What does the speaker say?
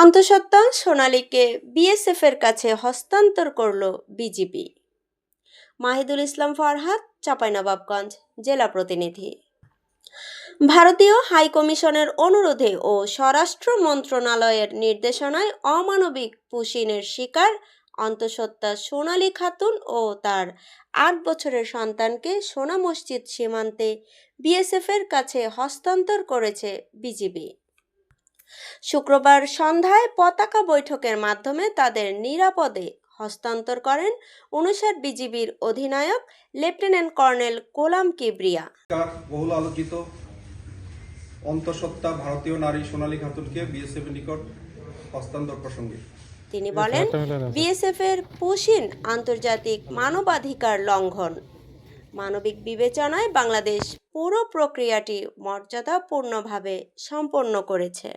অন্তঃসত্ত্বা সোনালীকে বিএসএফের কাছে হস্তান্তর করল বিজিবি। মাহিদুল ইসলাম ফরহাদ, চাঁপাইনবাবগঞ্জ জেলা প্রতিনিধি। ভারতীয় হাইকমিশনের অনুরোধে ও স্বরাষ্ট্র মন্ত্রণালয়ের নির্দেশনায় অমানবিক পুশিনের শিকার অন্তঃসত্ত্বা সোনালী খাতুন ও তার ৮ বছরের সন্তানকে সোনা মসজিদ সীমান্তে বিএসএফের কাছে হস্তান্তর করেছে বিজিবি। শুক্রবার সন্ধ্যায় পতাকা বৈঠকের মাধ্যমে তাদের নিরাপদে হস্তান্তর করেন ৫৯ বিজিবির অধিনায়ক লেফটেন্যান্ট কর্নেল গোলাম কিবরিয়া। বহুল আলোচিত অন্তঃসত্ত্বা ভারতীয় নারী সোনালী খাতুনকে বিএসএফ এর নিকট হস্তান্তর প্রসঙ্গে তিনি বলেন, বিএসএফ এর পুশিন আন্তর্জাতিক মানবাধিকার লঙ্ঘন। মানবিক বিবেচনায় বাংলাদেশ পুরো প্রক্রিয়াটি মর্যাদাপূর্ণভাবে সম্পন্ন করেছে।